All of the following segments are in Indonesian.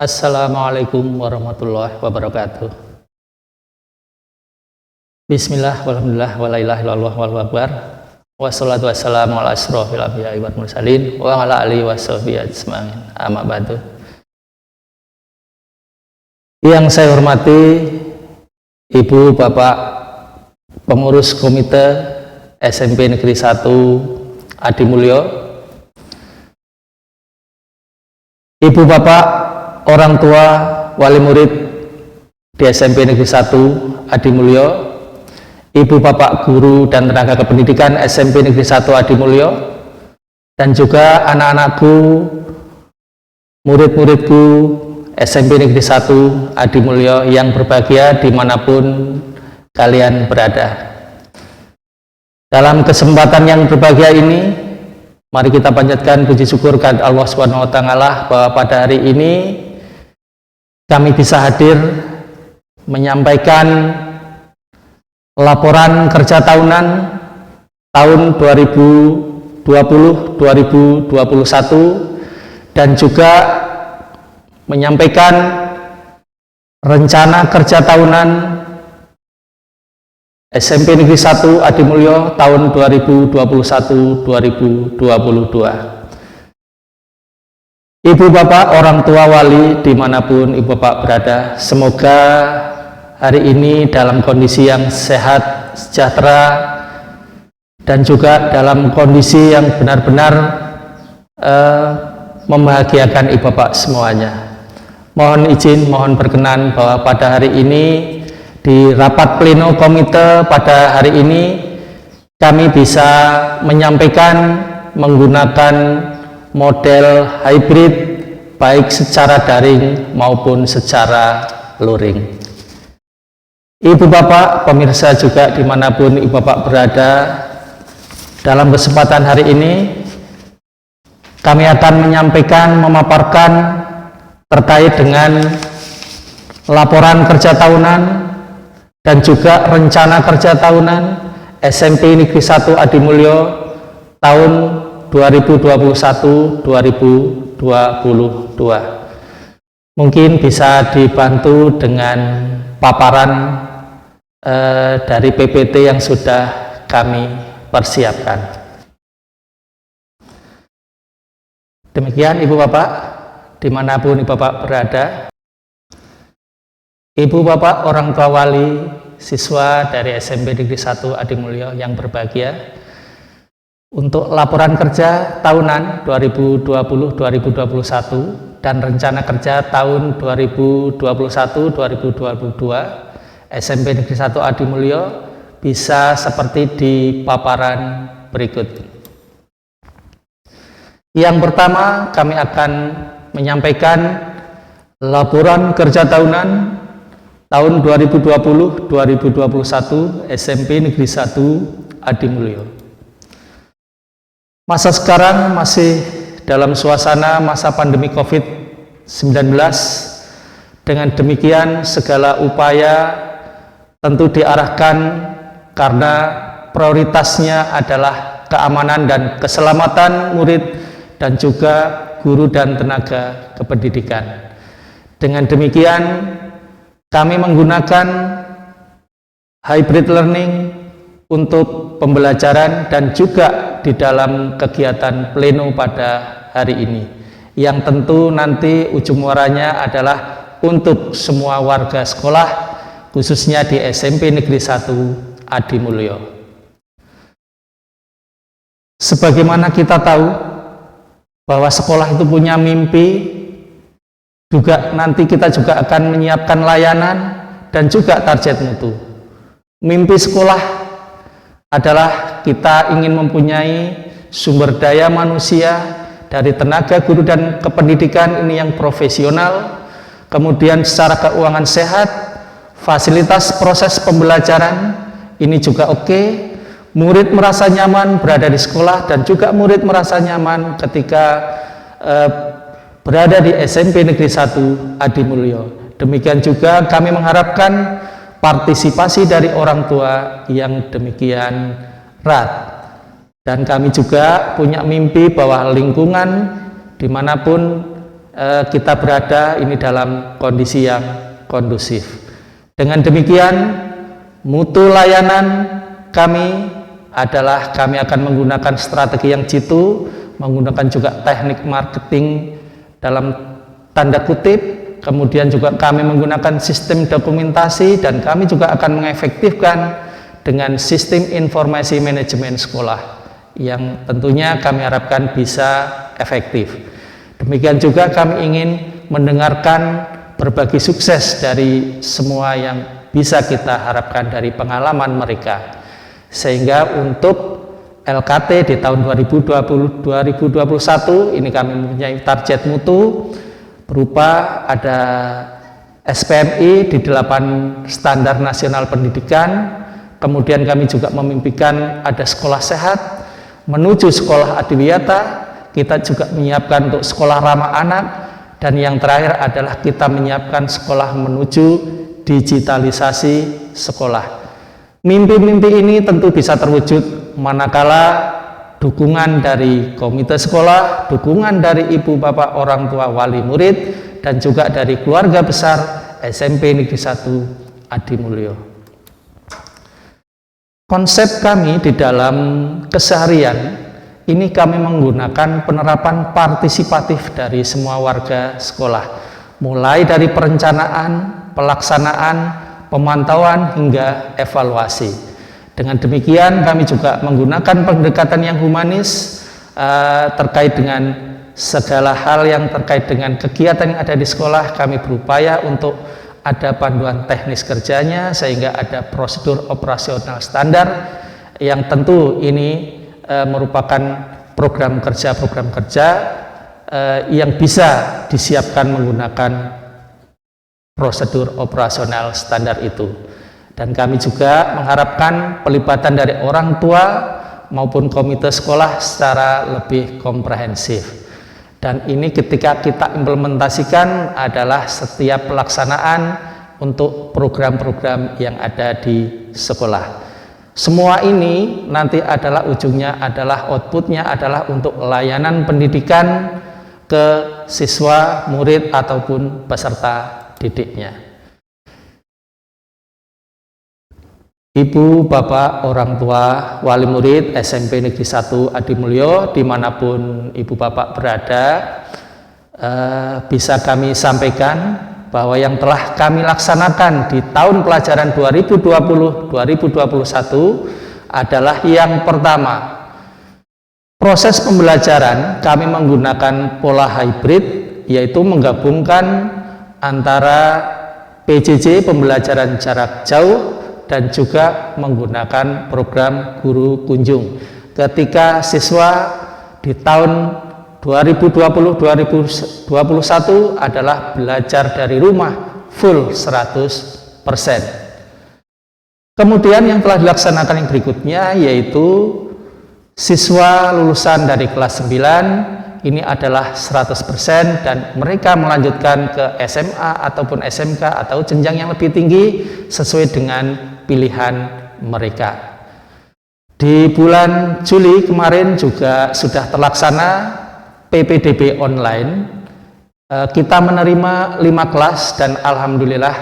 Assalamualaikum warahmatullahi wabarakatuh. Bismillah, walhamdulillah, wa la ilaha illallah, wallahu akbar. Wassalatu wassalamu ala asrofil anbiya'i wal mursalin wa ala alihi washabihi ajmain. Amma ba'du. Yang saya hormati Ibu Bapak pengurus Komite SMP Negeri 1 Adi Mulyo, Ibu Bapak orang tua wali murid di SMP Negeri 1 Adi Mulyo, Ibu Bapak guru dan tenaga kependidikan SMP Negeri 1 Adi Mulyo, dan juga anak-anakku, murid-muridku SMP Negeri 1 Adi Mulyo yang berbahagia dimanapun kalian berada. Dalam kesempatan yang berbahagia ini, mari kita panjatkan puji syukur kepada Allah Subhanahu wa Ta'ala bahwa pada hari ini kami bisa hadir menyampaikan laporan kerja tahunan tahun 2020-2021 dan juga menyampaikan rencana kerja tahunan SMP Negeri 1 Adi Mulyo tahun 2021-2022. Ibu Bapak orang tua wali dimanapun Ibu Bapak berada, semoga hari ini dalam kondisi yang sehat, sejahtera, dan juga dalam kondisi yang benar-benar membahagiakan Ibu Bapak semuanya. Mohon izin, mohon berkenan bahwa pada hari ini di rapat pleno komite pada hari ini kami bisa menyampaikan menggunakan model hybrid baik secara daring maupun secara luring. Ibu Bapak pemirsa juga dimanapun Ibu Bapak berada, dalam kesempatan hari ini kami akan menyampaikan, memaparkan terkait dengan laporan kerja tahunan dan juga rencana kerja tahunan SMP Negeri 1 Adi Mulyo tahun 2021-2022. Mungkin bisa dibantu dengan paparan dari PPT yang sudah kami persiapkan. Demikian Ibu Bapak dimanapun Ibu Bapak berada. Ibu Bapak orang tua wali siswa dari SMP Negeri 1 Adi Mulyo yang berbahagia, untuk laporan kerja tahunan 2020-2021 dan rencana kerja tahun 2021-2022 SMP Negeri 1 Adi Mulyo bisa seperti di paparan berikut. Yang pertama, kami akan menyampaikan laporan kerja tahunan tahun 2020-2021 SMP Negeri 1 Adi Mulyo. Masa sekarang masih dalam suasana masa pandemi COVID-19. Dengan demikian segala upaya tentu diarahkan karena prioritasnya adalah keamanan dan keselamatan murid dan juga guru dan tenaga kependidikan. Dengan demikian kami menggunakan hybrid learning untuk pembelajaran dan juga di dalam kegiatan pleno pada hari ini, yang tentu nanti ujung muaranya adalah untuk semua warga sekolah, khususnya di SMP Negeri 1 Adi Mulyo. Sebagaimana kita tahu bahwa sekolah itu punya mimpi, juga nanti kita juga akan menyiapkan layanan dan juga target mutu. Mimpi sekolah adalah kita ingin mempunyai sumber daya manusia dari tenaga guru dan kependidikan ini yang profesional, kemudian secara keuangan sehat, fasilitas proses pembelajaran ini juga oke, murid merasa nyaman berada di sekolah dan juga murid merasa nyaman ketika berada di SMP Negeri 1 Adi Mulyo. Demikian juga kami mengharapkan partisipasi dari orang tua yang demikian erat. Dan kami juga punya mimpi bahwa lingkungan dimanapun kita berada ini dalam kondisi yang kondusif. Dengan demikian, mutu layanan kami adalah kami akan menggunakan strategi yang jitu, menggunakan juga teknik marketing dalam tanda kutip, kemudian juga kami menggunakan sistem dokumentasi, dan kami juga akan mengefektifkan dengan sistem informasi manajemen sekolah yang tentunya kami harapkan bisa efektif. Demikian juga kami ingin mendengarkan berbagi sukses dari semua yang bisa kita harapkan dari pengalaman mereka, sehingga untuk LKT di tahun 2020-2021 ini kami mempunyai target mutu berupa ada SPMI di 8 standar nasional pendidikan, kemudian kami juga memimpikan ada sekolah sehat menuju sekolah adiwiyata. Kita juga menyiapkan untuk sekolah ramah anak, dan yang terakhir adalah kita menyiapkan sekolah menuju digitalisasi sekolah. Mimpi-mimpi ini tentu bisa terwujud manakala dukungan dari komite sekolah, dukungan dari ibu bapak orang tua wali murid, dan juga dari keluarga besar SMP Negeri 1 Adimulyo. Konsep kami di dalam keseharian ini kami menggunakan penerapan partisipatif dari semua warga sekolah, mulai dari perencanaan, pelaksanaan, pemantauan hingga evaluasi. Dengan demikian kami juga menggunakan pendekatan yang humanis terkait dengan segala hal yang terkait dengan kegiatan yang ada di sekolah. Kami berupaya untuk ada panduan teknis kerjanya, sehingga ada prosedur operasional standar yang tentu ini merupakan program kerja yang bisa disiapkan menggunakan prosedur operasional standar itu. Dan kami juga mengharapkan pelibatan dari orang tua maupun komite sekolah secara lebih komprehensif. Dan ini ketika kita implementasikan adalah setiap pelaksanaan untuk program-program yang ada di sekolah. Semua ini nanti adalah ujungnya adalah outputnya adalah untuk layanan pendidikan ke siswa, murid ataupun peserta didiknya. Ibu, bapak, orang tua, wali murid SMP Negeri 1 Adimulyo dimanapun ibu bapak berada, bisa kami sampaikan bahwa yang telah kami laksanakan di tahun pelajaran 2020-2021 adalah yang pertama, proses pembelajaran kami menggunakan pola hybrid, yaitu menggabungkan antara PJJ pembelajaran jarak jauh dan juga menggunakan program guru kunjung. Ketika siswa di tahun 2020-2021 adalah belajar dari rumah full 100%. Kemudian yang telah dilaksanakan yang berikutnya yaitu siswa lulusan dari kelas 9 ini adalah 100% dan mereka melanjutkan ke SMA ataupun SMK atau jenjang yang lebih tinggi sesuai dengan pilihan mereka. Di bulan Juli kemarin juga sudah terlaksana PPDB online. Kita menerima 5 kelas dan alhamdulillah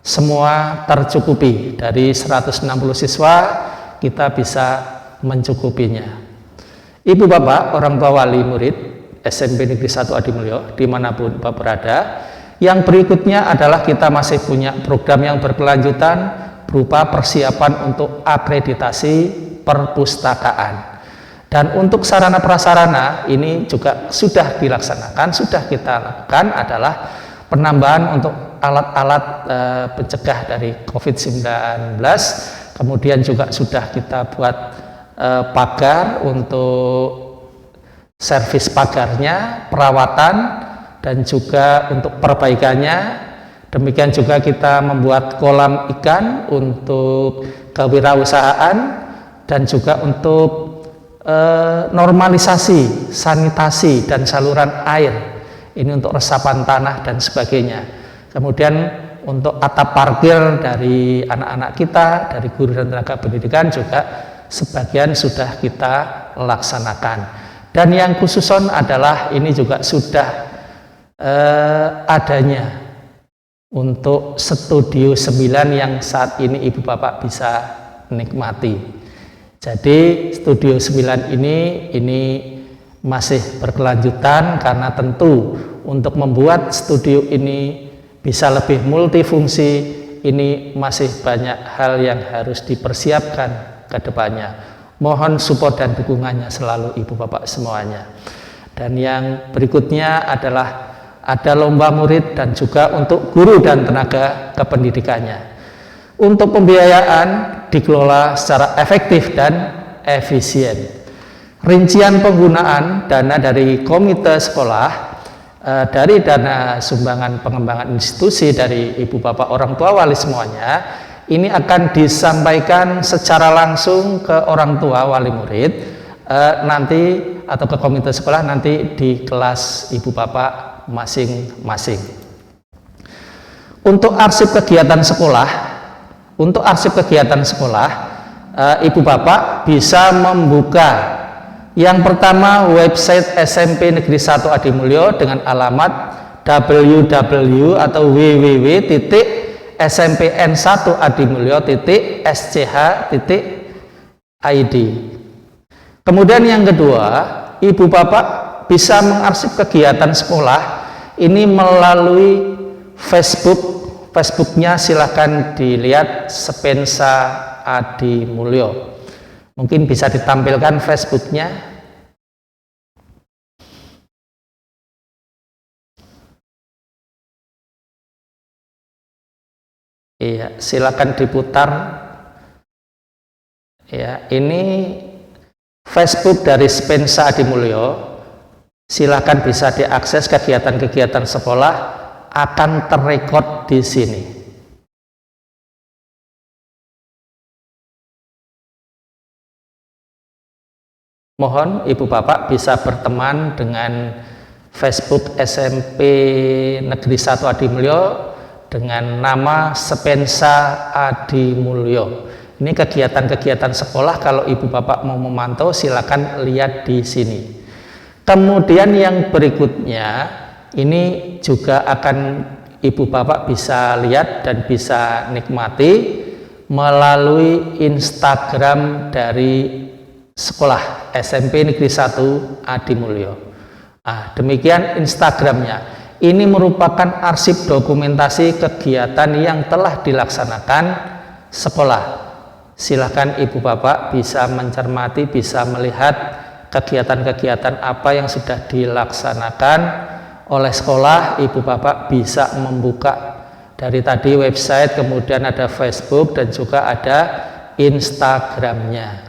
semua tercukupi. Dari 160 siswa kita bisa mencukupinya. Ibu bapak, orang tua wali murid SMP Negeri 1 Adimulyo dimanapun bapak berada, yang berikutnya adalah kita masih punya program yang berkelanjutan berupa persiapan untuk akreditasi perpustakaan. Dan untuk sarana prasarana ini juga sudah dilaksanakan, sudah kita lakukan adalah penambahan untuk alat-alat pencegah dari COVID-19. Kemudian juga sudah kita buat pagar untuk servis pagarnya, perawatan, dan juga untuk perbaikannya. Demikian juga kita membuat kolam ikan untuk kewirausahaan dan juga untuk normalisasi, sanitasi, dan saluran air. Ini untuk resapan tanah dan sebagainya. Kemudian untuk atap parkir dari anak-anak kita, dari guru dan tenaga pendidikan juga sebagian sudah kita laksanakan. Dan yang khususon adalah ini juga sudah adanya untuk Studio 9 yang saat ini Ibu Bapak bisa nikmati. Jadi Studio 9 ini masih berkelanjutan, karena tentu untuk membuat studio ini bisa lebih multifungsi, ini masih banyak hal yang harus dipersiapkan ke depannya. Mohon support dan dukungannya selalu Ibu Bapak semuanya. Dan yang berikutnya adalah ada lomba murid dan juga untuk guru dan tenaga kependidikannya. Untuk pembiayaan dikelola secara efektif dan efisien. Rincian penggunaan dana dari komite sekolah, dari dana sumbangan pengembangan institusi dari Ibu Bapak orang tua wali semuanya, ini akan disampaikan secara langsung ke orang tua wali murid nanti, atau ke komite sekolah nanti di kelas Ibu Bapak masing-masing. Untuk arsip kegiatan sekolah, Ibu Bapak bisa membuka yang pertama website SMP Negeri 1 Adimulyo dengan alamat www atau www.smpn1adimulyo.sch.id. Kemudian yang kedua, Ibu Bapak bisa mengarsip kegiatan sekolah ini melalui Facebooknya, silahkan dilihat Spensa Adimulyo. Mungkin bisa ditampilkan Facebooknya. Iya, silakan diputar. Ya, ini Facebook dari Spensa Adimulyo. Silakan bisa diakses, kegiatan-kegiatan sekolah akan terrekod di sini. Mohon Ibu Bapak bisa berteman dengan Facebook SMP Negeri 1 Adimulyo dengan nama Spensa Adimulyo. Ini kegiatan-kegiatan sekolah, kalau Ibu Bapak mau memantau silakan lihat di sini. Kemudian yang berikutnya ini juga akan Ibu Bapak bisa lihat dan bisa nikmati melalui Instagram dari sekolah SMP Negeri 1 Adimulyo. Demikian Instagramnya. Ini merupakan arsip dokumentasi kegiatan yang telah dilaksanakan sekolah. Silakan Ibu Bapak bisa mencermati, bisa melihat kegiatan-kegiatan apa yang sudah dilaksanakan oleh sekolah. Ibu Bapak bisa membuka dari tadi website, kemudian ada Facebook dan juga ada Instagramnya.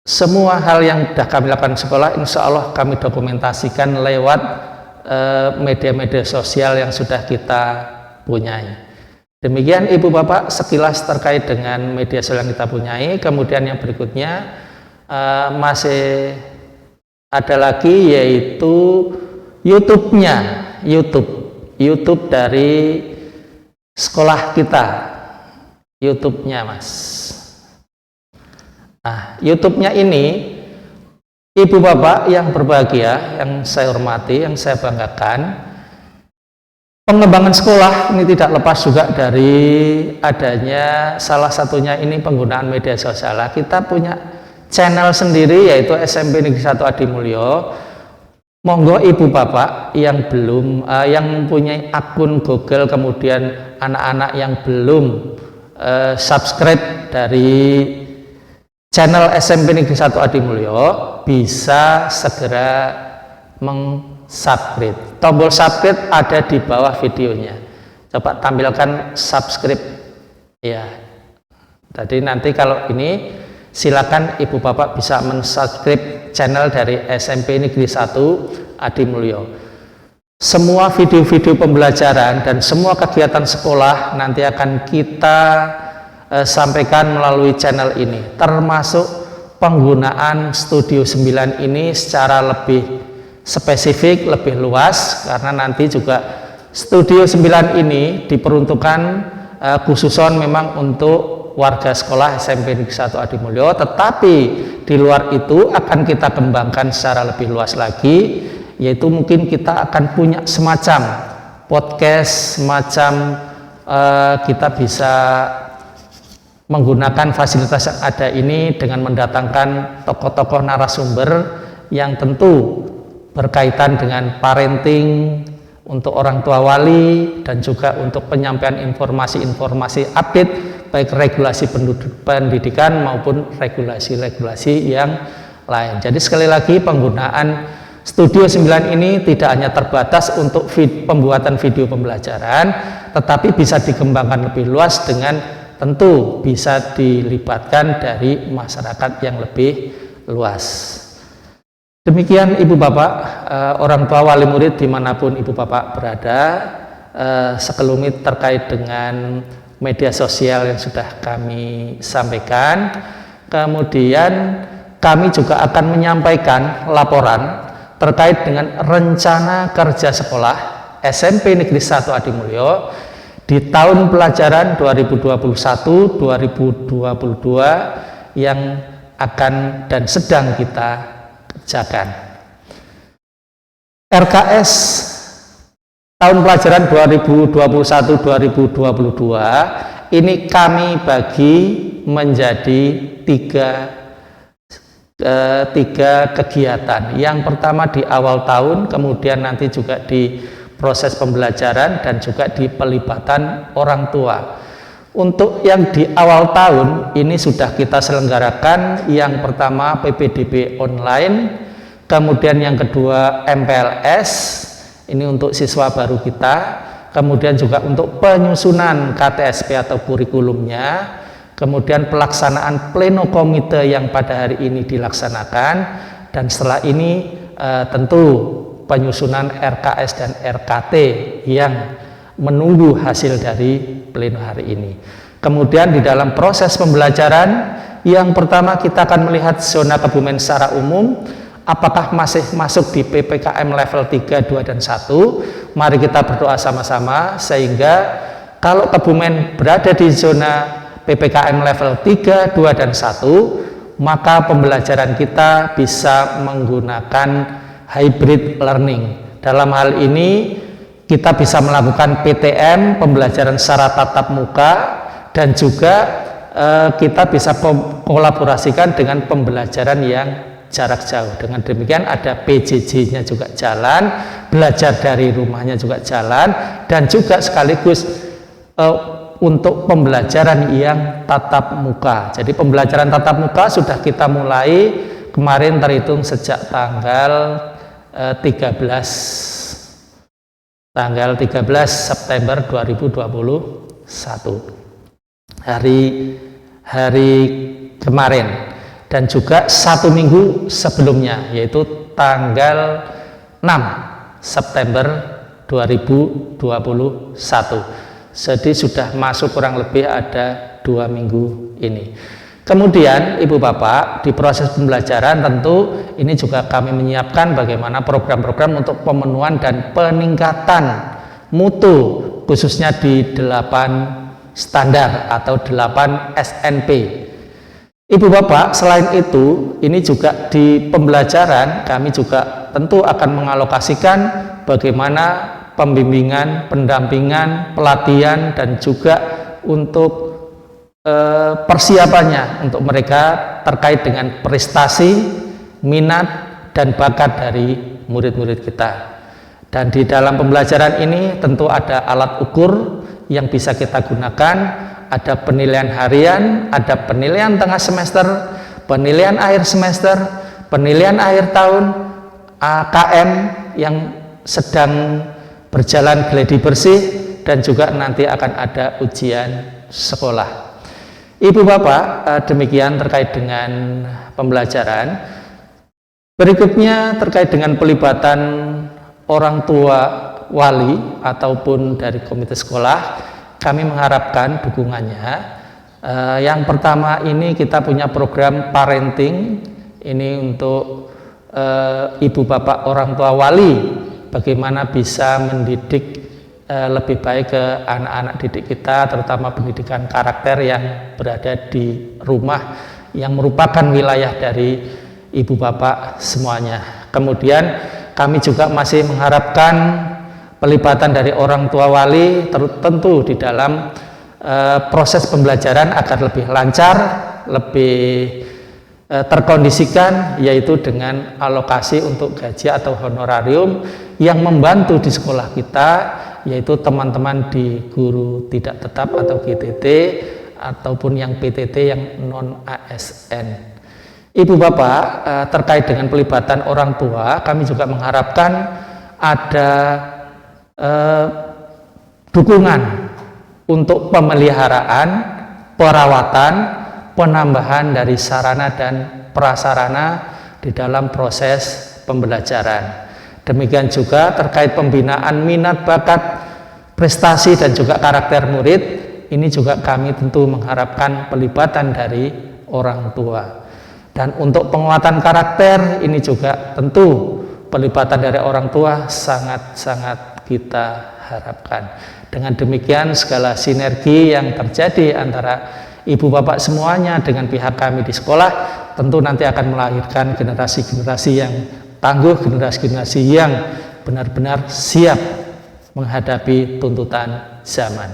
Semua hal yang sudah kami lakukan sekolah, insya Allah kami dokumentasikan lewat media-media sosial yang sudah kita punyai. Demikian Ibu Bapak sekilas terkait dengan media sosial yang kita punyai. Kemudian yang berikutnya masih ada lagi, yaitu YouTube-nya, YouTube dari sekolah kita, YouTube-nya Mas. YouTube-nya ini Ibu Bapak yang berbahagia, yang saya hormati, yang saya banggakan, pengembangan sekolah ini tidak lepas juga dari adanya salah satunya ini penggunaan media sosial. Kita punya channel sendiri yaitu SMP Negeri 1 Adimulyo. Monggo Ibu Bapak yang belum yang mempunyai akun Google, kemudian anak-anak yang belum subscribe dari channel SMP Negeri 1 Adimulyo bisa segera subscribe. Tombol subscribe ada di bawah videonya. Coba tampilkan subscribe ya. Jadi nanti kalau ini silakan Ibu Bapak bisa mensubscribe channel dari SMP Negeri 1 Adimulyo. Semua video-video pembelajaran dan semua kegiatan sekolah nanti akan kita sampaikan melalui channel ini, termasuk penggunaan Studio 9 ini secara lebih spesifik, lebih luas, karena nanti juga Studio 9 ini diperuntukkan khususon memang untuk warga sekolah SMP Negeri 1 Adimulyo, tetapi di luar itu akan kita kembangkan secara lebih luas lagi, yaitu mungkin kita akan punya semacam podcast, semacam kita bisa menggunakan fasilitas yang ada ini dengan mendatangkan tokoh-tokoh narasumber yang tentu berkaitan dengan parenting untuk orang tua wali dan juga untuk penyampaian informasi-informasi update baik regulasi pendidikan maupun regulasi-regulasi yang lain. Jadi sekali lagi penggunaan Studio 9 ini tidak hanya terbatas untuk pembuatan video pembelajaran, tetapi bisa dikembangkan lebih luas dengan tentu bisa dilibatkan dari masyarakat yang lebih luas. Demikian Ibu Bapak, orang tua wali murid dimanapun Ibu Bapak berada, sekelumit terkait dengan media sosial yang sudah kami sampaikan. Kemudian kami juga akan menyampaikan laporan terkait dengan rencana kerja sekolah SMP Negeri 1 Adimulyo di tahun pelajaran 2021-2022 yang akan dan sedang kita kerjakan. RKS tahun pelajaran 2021-2022 ini kami bagi menjadi tiga kegiatan. Yang pertama di awal tahun, kemudian nanti juga di proses pembelajaran dan juga di pelibatan orang tua. Untuk yang di awal tahun ini sudah kita selenggarakan, yang pertama PPDB online, kemudian yang kedua MPLS, ini untuk siswa baru kita, kemudian juga untuk penyusunan KTSP atau kurikulumnya, kemudian pelaksanaan pleno komite yang pada hari ini dilaksanakan, dan setelah ini tentu penyusunan RKS dan RKT yang menunggu hasil dari pleno hari ini. Kemudian di dalam proses pembelajaran, yang pertama kita akan melihat zona Kebumen secara umum, apakah masih masuk di PPKM level 3, 2, dan 1. Mari kita berdoa sama-sama sehingga kalau Kebumen berada di zona PPKM level 3, 2, dan 1, maka pembelajaran kita bisa menggunakan hybrid learning. Dalam hal ini kita bisa melakukan PTM, pembelajaran secara tatap muka, dan juga kita bisa kolaborasikan dengan pembelajaran yang jarak jauh. Dengan demikian ada PJJ-nya juga jalan, belajar dari rumahnya juga jalan, dan juga sekaligus untuk pembelajaran yang tatap muka. Jadi pembelajaran tatap muka sudah kita mulai kemarin terhitung sejak tanggal 13 September 2021, hari kemarin, dan juga 1 minggu sebelumnya, yaitu tanggal 6 September 2021. Jadi sudah masuk kurang lebih ada 2 minggu ini. Kemudian Ibu Bapak, di proses pembelajaran tentu ini juga kami menyiapkan bagaimana program-program untuk pemenuhan dan peningkatan mutu, khususnya di 8 standar atau 8 SNP. Ibu Bapak, selain itu, ini juga di pembelajaran kami juga tentu akan mengalokasikan bagaimana pembimbingan, pendampingan, pelatihan, dan juga untuk persiapannya untuk mereka terkait dengan prestasi, minat, dan bakat dari murid-murid kita. Dan di dalam pembelajaran ini tentu ada alat ukur yang bisa kita gunakan, ada penilaian harian, ada penilaian tengah semester, penilaian akhir semester, penilaian akhir tahun, AKM yang sedang berjalan gladi bersih, dan juga nanti akan ada ujian sekolah. Ibu Bapak, demikian terkait dengan pembelajaran. Berikutnya terkait dengan pelibatan orang tua wali ataupun dari komite sekolah, kami mengharapkan dukungannya. Yang pertama ini kita punya program parenting, ini untuk ibu bapak orang tua wali, bagaimana bisa mendidik lebih baik ke anak-anak didik kita, terutama pendidikan karakter yang berada di rumah yang merupakan wilayah dari ibu bapak semuanya. Kemudian kami juga masih mengharapkan pelibatan dari orang tua wali tentu di dalam proses pembelajaran agar lebih lancar, lebih terkondisikan, yaitu dengan alokasi untuk gaji atau honorarium yang membantu di sekolah kita, yaitu teman-teman di guru tidak tetap atau GTT ataupun yang PTT yang non ASN. Ibu bapak, terkait dengan pelibatan orang tua, kami juga mengharapkan ada dukungan untuk pemeliharaan, perawatan, penambahan dari sarana dan prasarana di dalam proses pembelajaran. Demikian juga terkait pembinaan minat, bakat, prestasi dan juga karakter murid, ini juga kami tentu mengharapkan pelibatan dari orang tua. Dan untuk penguatan karakter ini juga tentu pelibatan dari orang tua sangat-sangat kita harapkan. Dengan demikian segala sinergi yang terjadi antara ibu bapak semuanya dengan pihak kami di sekolah tentu nanti akan melahirkan generasi-generasi yang tangguh, generasi-generasi yang benar-benar siap menghadapi tuntutan zaman.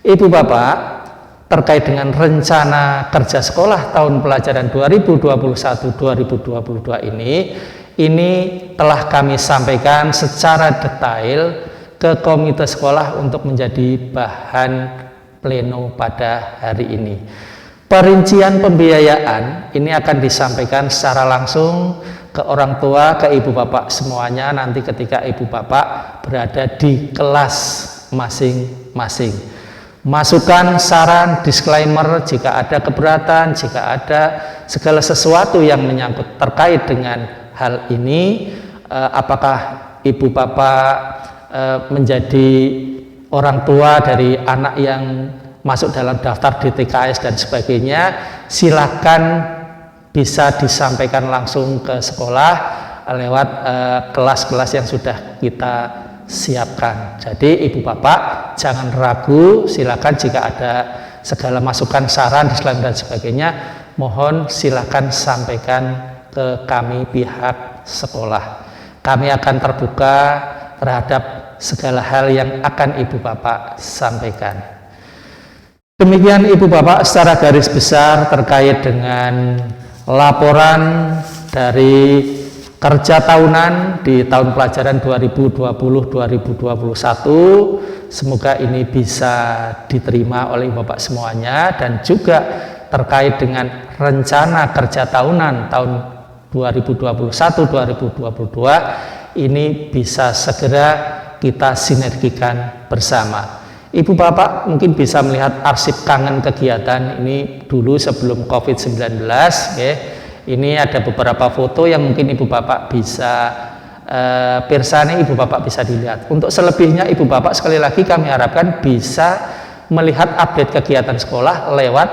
Ibu bapak, terkait dengan rencana kerja sekolah tahun pelajaran 2021-2022 ini telah kami sampaikan secara detail ke komite sekolah untuk menjadi bahan pleno pada hari ini. Perincian pembiayaan ini akan disampaikan secara langsung ke orang tua, ke ibu bapak semuanya nanti ketika ibu bapak berada di kelas masing-masing. Masukan, saran, disclaimer jika ada keberatan, jika ada segala sesuatu yang menyangkut terkait dengan hal ini, apakah ibu bapak menjadi orang tua dari anak yang masuk dalam daftar DTKS dan sebagainya, silakan bisa disampaikan langsung ke sekolah lewat kelas-kelas yang sudah kita siapkan. Jadi ibu bapak jangan ragu, silakan jika ada segala masukan, saran, disclaimer dan sebagainya, mohon silakan sampaikan ke kami pihak sekolah. Kami akan terbuka terhadap segala hal yang akan ibu bapak sampaikan. Demikian ibu bapak secara garis besar terkait dengan laporan dari kerja tahunan di tahun pelajaran 2020-2021. Semoga ini bisa diterima oleh bapak semuanya, dan juga terkait dengan rencana kerja tahunan tahun 2021-2022 ini bisa segera kita sinergikan bersama. Ibu bapak mungkin bisa melihat arsip kangen kegiatan ini dulu sebelum COVID-19 ya. Ini ada beberapa foto yang mungkin ibu bapak bisa pirsani, ibu bapak bisa dilihat. Untuk selebihnya ibu bapak sekali lagi kami harapkan bisa melihat update kegiatan sekolah lewat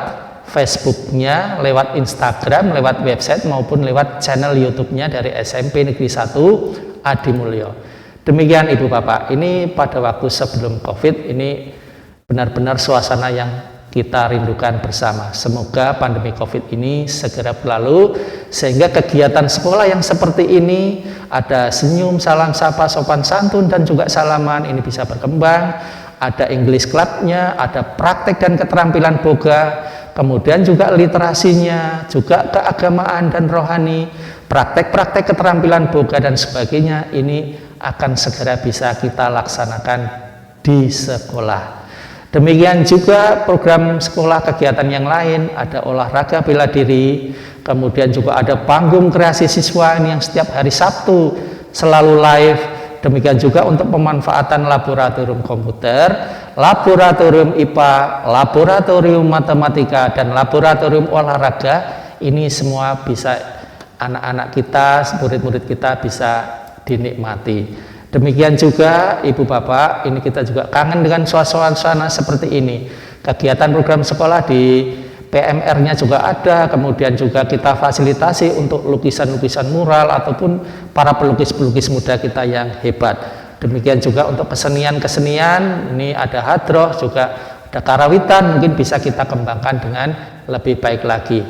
Facebooknya, lewat Instagram, lewat website maupun lewat channel YouTube-nya dari SMP Negeri 1 Adi Mulyo. Demikian ibu bapak, ini pada waktu sebelum COVID ini benar-benar suasana yang kita rindukan bersama. Semoga pandemi COVID ini segera berlalu sehingga kegiatan sekolah yang seperti ini, ada senyum, salam sapa, sopan santun dan juga salaman, ini bisa berkembang. Ada English Club-nya, ada praktek dan keterampilan boga, kemudian juga literasinya, juga keagamaan dan rohani, praktek-praktek keterampilan boga dan sebagainya, ini akan segera bisa kita laksanakan di sekolah. Demikian juga program sekolah kegiatan yang lain, ada olahraga bela diri, kemudian juga ada panggung kreasi siswa ini yang setiap hari Sabtu selalu live. Demikian juga untuk pemanfaatan laboratorium komputer, laboratorium IPA, laboratorium matematika, dan laboratorium olahraga. Ini semua bisa anak-anak kita, murid-murid kita bisa dinikmati. Demikian juga ibu bapak, ini kita juga kangen dengan suasana seperti ini. Kegiatan program sekolah di PMR-nya juga ada, kemudian juga kita fasilitasi untuk lukisan-lukisan mural ataupun para pelukis-pelukis muda kita yang hebat. Demikian juga untuk kesenian-kesenian, ini ada hadroh, juga ada karawitan, mungkin bisa kita kembangkan dengan lebih baik lagi.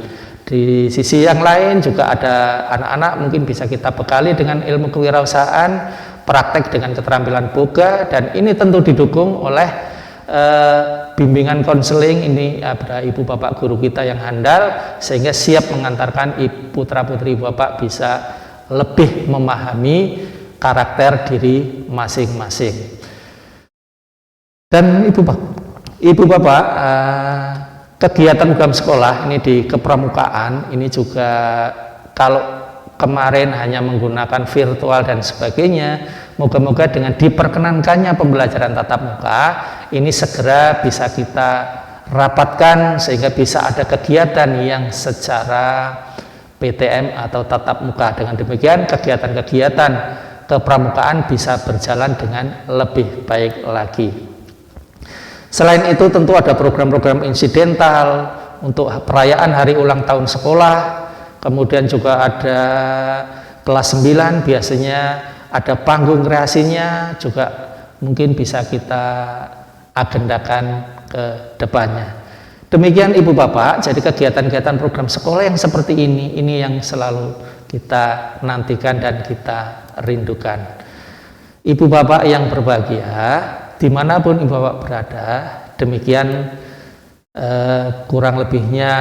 Di sisi yang lain juga ada anak-anak mungkin bisa kita bekali dengan ilmu kewirausahaan, praktek dengan keterampilan boga, dan ini tentu didukung oleh bimbingan konseling. Ini ada ibu bapak guru kita yang handal sehingga siap mengantarkan putra putri bapak bisa lebih memahami karakter diri masing-masing. Dan ibu bapak, kegiatan program sekolah ini di kepramukaan ini juga kalau kemarin hanya menggunakan virtual dan sebagainya, moga-moga dengan diperkenankannya pembelajaran tatap muka ini segera bisa kita rapatkan sehingga bisa ada kegiatan yang secara PTM atau tatap muka. Dengan demikian kegiatan-kegiatan kepramukaan bisa berjalan dengan lebih baik lagi. Selain itu tentu ada program-program insidental untuk perayaan hari ulang tahun sekolah, kemudian juga ada kelas 9 biasanya ada panggung kreasinya, juga mungkin bisa kita agendakan ke depannya. Demikian ibu bapak, jadi kegiatan-kegiatan program sekolah yang seperti ini yang selalu kita nantikan dan kita rindukan. Ibu bapak yang berbahagia, dimanapun ibu bapak berada, demikian kurang lebihnya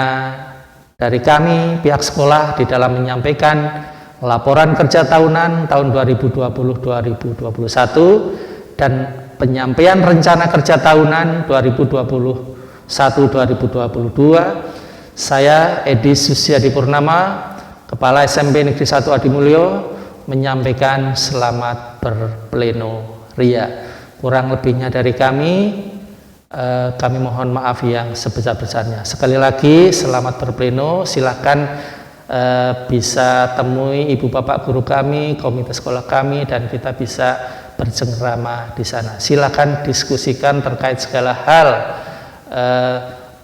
dari kami pihak sekolah di dalam menyampaikan laporan kerja tahunan tahun 2020-2021 dan penyampaian rencana kerja tahunan 2021-2022. Saya Edi Susiadi Purnama, Kepala SMP Negeri 1 Adimulyo, menyampaikan selamat berpleno ria. Kurang lebihnya dari kami mohon maaf yang sebesar-besarnya. Sekali lagi selamat berpleno. Silakan bisa temui ibu bapak guru kami, komite sekolah kami, dan kita bisa bercengkrama di sana. Silakan diskusikan terkait segala hal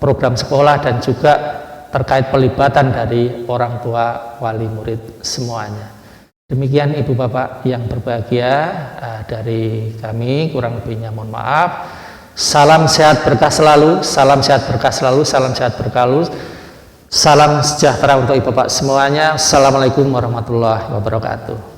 program sekolah dan juga terkait pelibatan dari orang tua, wali murid semuanya. Demikian ibu bapak yang berbahagia, dari kami kurang lebihnya mohon maaf. Salam sehat berkah selalu, salam sehat berkah selalu, salam sehat berkah selalu, salam sejahtera untuk ibu bapak semuanya. Assalamualaikum warahmatullahi wabarakatuh.